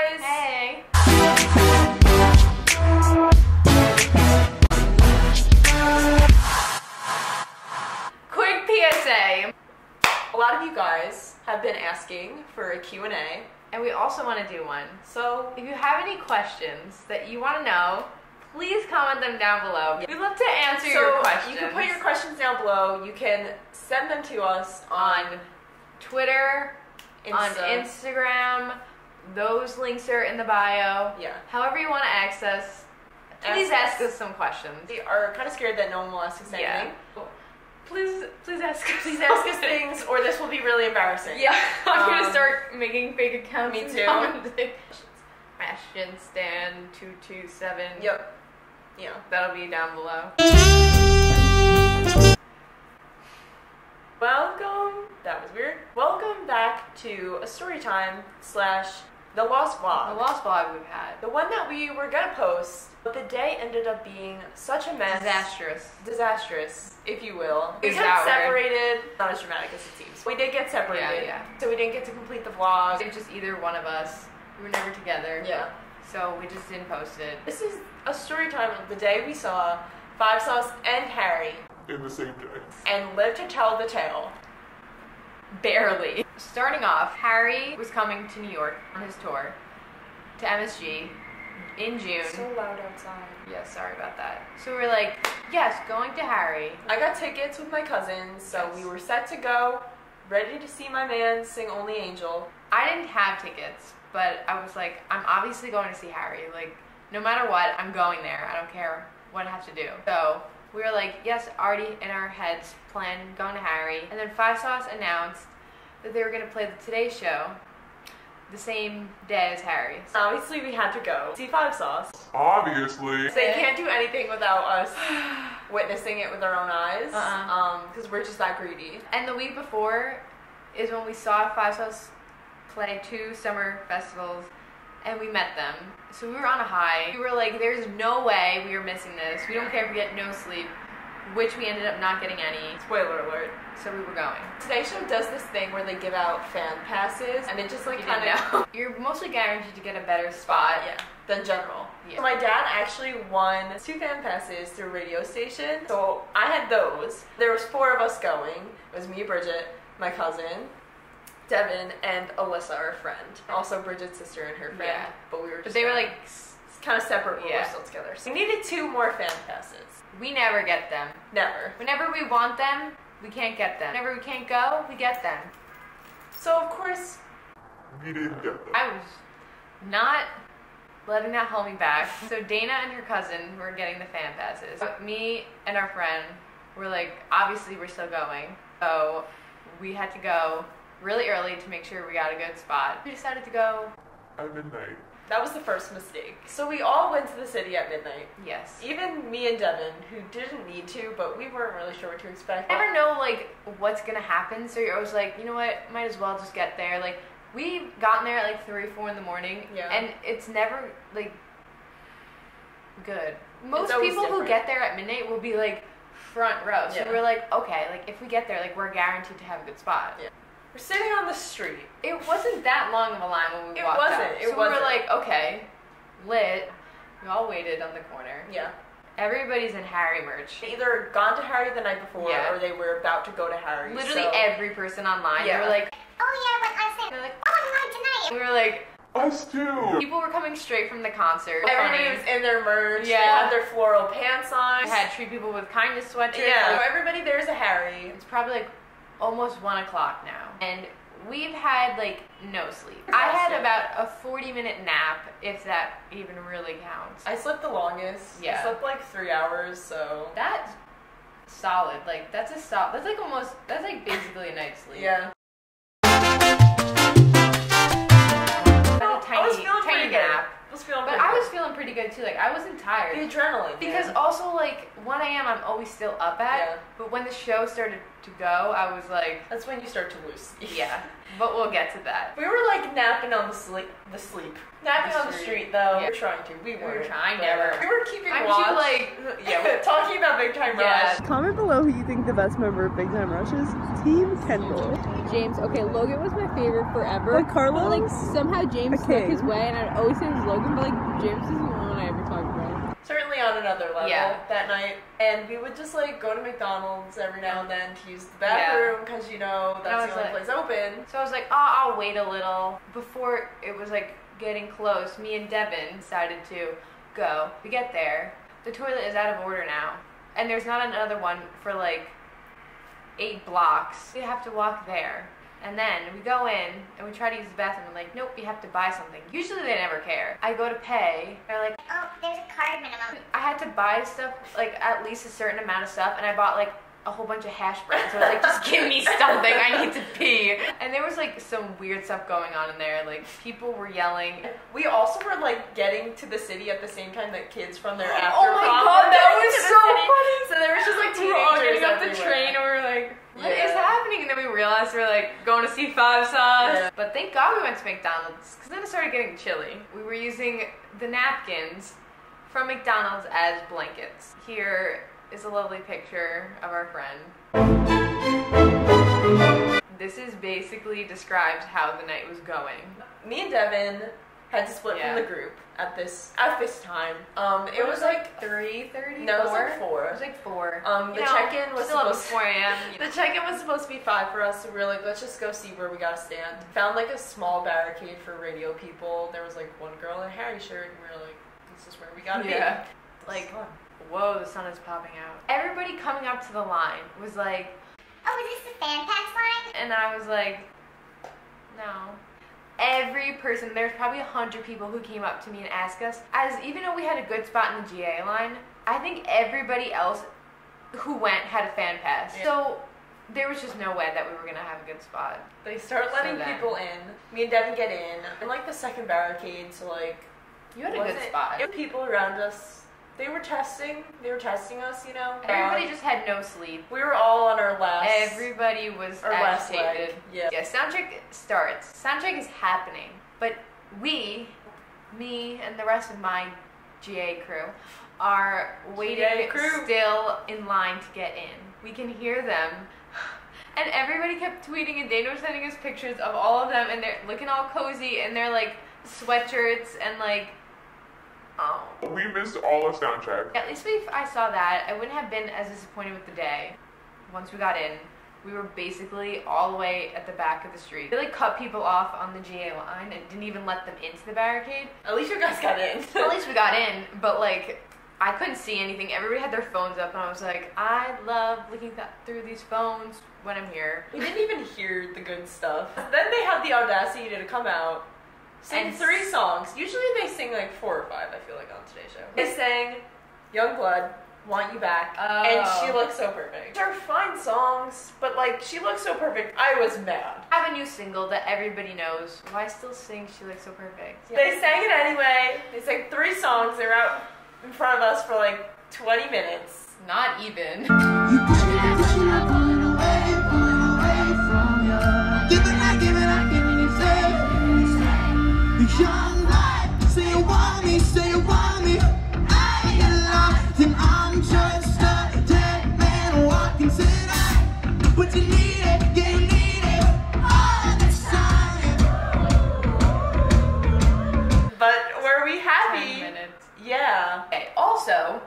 guys! Hey! Quick PSA! A lot of you guys have been asking for a Q&A. And we also want to do one. So if you have any questions that you want to know, please comment them down below. We'd love to answer your questions. You can put your questions down below. You can send them to us on Twitter, Insta. on Instagram. Those links are in the bio. Yeah. However you want to access, please ask us some questions. We are kind of scared that no one will ask us anything. Yeah. Please ask us. Please ask us things, or this will be really embarrassing. Yeah, I'm gonna start making fake accounts. Me too. Ashton Stan 227. Yep. Yeah. That'll be down below. Welcome. That was weird. Welcome back to a story time / the lost vlog. The lost vlog we've had. The one that we were gonna post, but the day ended up being such a mess. Disastrous, if you will. We got separated. Not as dramatic as it seems. We did get separated. Yeah. So we didn't get to complete the vlog. It was just either one of us. We were never together. Yeah. So we just didn't post it. This is a story time of the day we saw Five Sauce and Harry in the same day. and lived to tell the tale. Barely. Starting off, Harry was coming to New York on his tour to MSG in June. So loud outside. Yeah, sorry about that. So we were like, yes, going to Harry. I got tickets with my cousins, so we were set to go, ready to see my man sing Only Angel. I didn't have tickets, but I was like, I'm obviously going to see Harry. Like, no matter what, I'm going there. I don't care what I have to do. So we were like, yes, already in our heads, planned going to Harry. And then Five Sauce announced that they were going to play the Today Show the same day as Harry. So Obviously, we had to go see Five Sauce. Obviously. They can't do anything without us witnessing it with our own eyes, because we're just that greedy. And the week before is when we saw Five Sauce play 2 summer festivals, and we met them. So we were on a high. We were like, there's no way we are missing this. We don't care if we get no sleep, which we ended up not getting any. Spoiler alert. So we were going. Today Show does this thing where they give out fan passes, and it just like kind of... You're mostly guaranteed to get a better spot. Yeah, than general. Yeah. So my dad actually won 2 fan passes through a radio station, so I had those. There was 4 of us going. It was me, Bridget, my cousin, Devin, and Alyssa, our friend. Also Bridget's sister and her friend. Yeah. But we were just But they were like kind of separate, but we were still together. So we needed 2 more fan passes. We never get them. Never. Whenever we want them, we can't get them. Whenever we can't go, we get them. So of course, We didn't get them. I was not letting that hold me back. So Dana and her cousin were getting the fan passes. But me and our friend were like, obviously we're still going. So we had to go really early to make sure we got a good spot. We decided to go At midnight. that was the first mistake. So we all went to the city at midnight. Yes. Even me and Devin, who didn't need to, but we weren't really sure what to expect. You never know like what's gonna happen, so you're always like, you know what, might as well just get there. Like we gotten there at like 3, 4 in the morning, and it's never like good. Most people who get there at midnight will be like front row. So we're like, okay, like if we get there, like we're guaranteed to have a good spot. Yeah. We're sitting on the street. It wasn't that long of a line when we walked out. It So wasn't. we were like, okay, lit. We all waited on the corner. Yeah. Everybody's in Harry merch. They either gone to Harry the night before, or they were about to go to Harry. Literally every person online. They were like, oh yeah, but I said, they're like, oh, I'm not tonight. we were like, Us too! people were coming straight from the concert. Everybody was in their merch. Yeah. They had their floral pants on. They had Treat People with Kindness sweatshirts. Yeah. So everybody there's a Harry. It's probably like almost 1 o'clock now. And we've had like no sleep. I had about a 40-minute nap, if that even really counts. I slept the longest. Yeah. I slept like 3 hours, so. That's solid. Like that's like almost, that's like basically a night's sleep. Yeah. That's a tiny nap. But I was feeling pretty good too. Like I wasn't tired. The adrenaline. Because also like 1 a.m. I'm always still up at. Yeah. But when the show started to go, I was like, that's when you start to lose sleep. yeah. But we'll get to that. We were like napping on the sleep. Napping on the street though. Yeah. We were trying to. We were trying. Never. We were keeping I'm watch. too like talking about Big Time Yeah. Rush. Comment below who you think the best member of Big Time Rush is. Team Kendall. James. Okay, Logan was my favorite forever. Like Carlos? But, like, somehow James A stuck king. his way, and I'd always say it was Logan, but, like, James is the only one I ever talked about. Certainly on another level Yeah. that night. And we would just like go to McDonald's every now and then to use the bathroom because you know that's the only place open. So I was like, oh, I'll wait a little. Before it was like getting close, me and Devin decided to go. We get there. The toilet is out of order now. And there's not another one for like 8 blocks. We have to walk there. And then we go in and we try to use the bathroom. I'm like, nope, you have to buy something. Usually they never care. I go to pay. They're like, Oh, there's a card minimum. I had to buy stuff, like at least a certain amount of stuff, and I bought like a whole bunch of hash browns. So I was like, just give me something, I need to pee. And there was like some weird stuff going on in there. Like people were yelling. We also were like getting to the city at the same time that kids from their after Oh my prom god, were that getting was to the so city. funny. So there was just like We were all teenagers getting off the everywhere. train and we were like, what is Yeah. happening? And then we realized we were like going to see Five Sauce. Yeah. But thank God we went to McDonald's because then it started getting chilly. We were using the napkins from McDonald's as blankets. Here is a lovely picture of our friend. This is basically describes how the night was going. Me and Devin had to split Yeah. from the group at this time. It was like 3:30. no, it was like 4. It was like 4. The check-in was still up at supposed 4 a.m. The check-in was supposed to be 5 for us, so we were like, let's just go see where we gotta stand. Found like a small barricade for radio people. There was like one girl in a Harry shirt, and we were like, this is where we gotta Yeah. be. Like, whoa, the sun is popping out. Everybody coming up to the line was like, Oh, is this the fan pass line? and I was like, no. Every person, there's probably 100 people who came up to me and asked us, as even though we had a good spot in the GA line, I think everybody else who went had a fan pass. Yeah. So there was just no way that we were gonna have a good spot. They start letting then- people in. Me and Devin get in. And like the second barricade, so like You had a wasn't- good spot. It, people around us, they were testing us, you know. Everybody just had no sleep. We were all on our last. Everybody was Our last agitated. leg, yeah. Soundcheck starts. Soundcheck is happening. But me, and the rest of my GA crew are waiting GA crew. still in line to get in. We can hear them. And everybody kept tweeting, and Dana was sending us pictures of all of them, and they're looking all cozy, and they're like sweatshirts, and like, oh. We missed all of soundcheck. At least if I saw that, I wouldn't have been as disappointed with the day. Once we got in, we were basically all the way at the back of the street. They like cut people off on the GA line and didn't even let them into the barricade. At least you guys got in. At least we got in, but like, I couldn't see anything. Everybody had their phones up, and I was like, I love looking through these phones when I'm here. We didn't even hear the good stuff. Then they had the audacity to come out, sing And 3 songs. Usually they sing like 4 or 5, I feel like, on today's show. They sang Young Blood, Want You Back, and She Looks So Perfect. They're fine songs, but like, She Looks So Perfect, I was mad. I have a new single that everybody knows. Why still sing She Looks So Perfect? They sang it anyway. They sang 3 songs. They were out in front of us for like 20 minutes. Not even. But were we 10 happy? minutes. Yeah. Okay, also,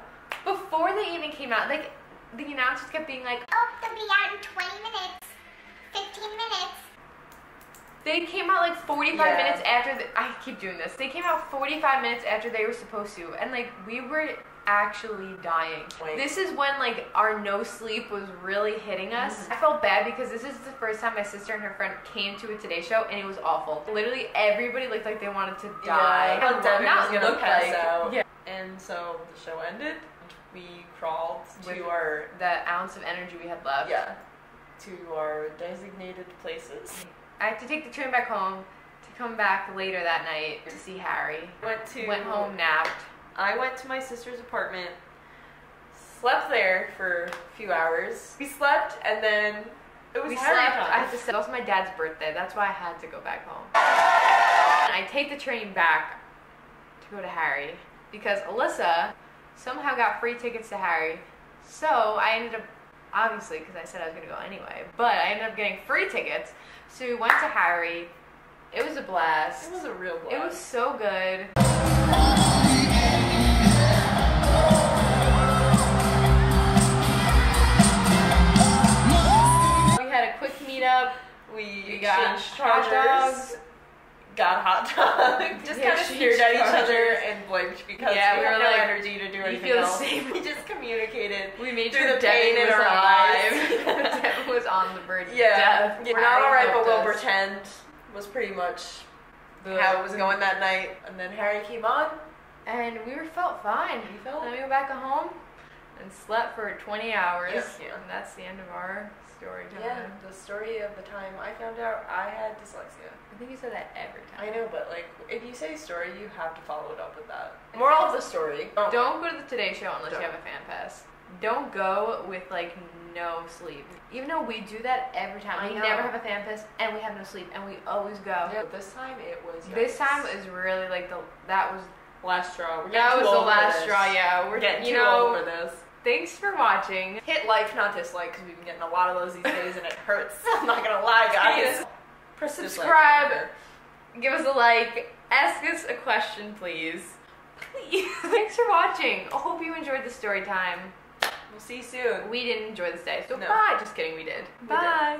before they even came out, like, the announcers kept being like, Oh, they'll be out in 20 minutes. 15 minutes. they came out like 45 Yeah. minutes after, I keep doing this, they came out 45 minutes after they were supposed to, and like, we were actually dying. Wait. This is when like our no sleep was really hitting us. I felt bad because this is the first time my sister and her friend came to a Today Show, and it was awful. Literally everybody looked like they wanted to die. Yeah, how Devin was gonna look pass like- out. Yeah. And so the show ended. We crawled With to our the ounce of energy we had left. to our designated places. I had to take the train back home to come back later that night to see Harry. Went home, napped. I went to my sister's apartment, slept there for a few hours. We slept, and then it was We Harry slept. time. I had to sleep. It was my dad's birthday. That's why I had to go back home. And I take the train back to go to Harry because Alyssa somehow got free tickets to Harry. So I ended up obviously, because I said I was going to go anyway. But I ended up getting free tickets. So we went to Harry. It was a blast. It was a real blast. It was so good. We had a quick meetup. We got exchanged hot chargers, dogs. got hot dogs, just Yeah, kind of she stared at each chargers. other and blinked because Yeah, we we had were no like, energy to do "We anything feel the else. same." We just communicated. We made through sure the pain Devin in was our alive. eyes. Devin was on the verge of Yeah, death. we're not Harry alright, but helped we'll us. pretend. Was pretty much how it was going that night. And then Harry came on. And we felt fine. We felt- Then we went back home and slept for 20 hours. Yeah. And that's the end of our story time. Yeah, the story of the time I found out I had dyslexia. I think you said that every time. I know, but like, if you say story, you have to follow it up with that. Moral of the story. Don't go to the Today Show unless Don't. you have a fan pass. Don't go with like no sleep. Even though we do that every time. I We know. never have a fan pass and we have no sleep and we always go. Yeah, but this time it was. This yikes. time is really like that was last straw. We're that getting was too the old for last this. straw. Yeah, We're getting you too know. old for this. Thanks for watching. Hit like, not dislike, because we've been getting a lot of those these days, and it hurts. I'm not gonna lie, guys. Press dislike. Subscribe. Give us a like. Ask us a question, please. Thanks for watching. I hope you enjoyed the story time. We'll see you soon. We didn't enjoy this day, so No. bye. Just kidding, we did. We did. Bye.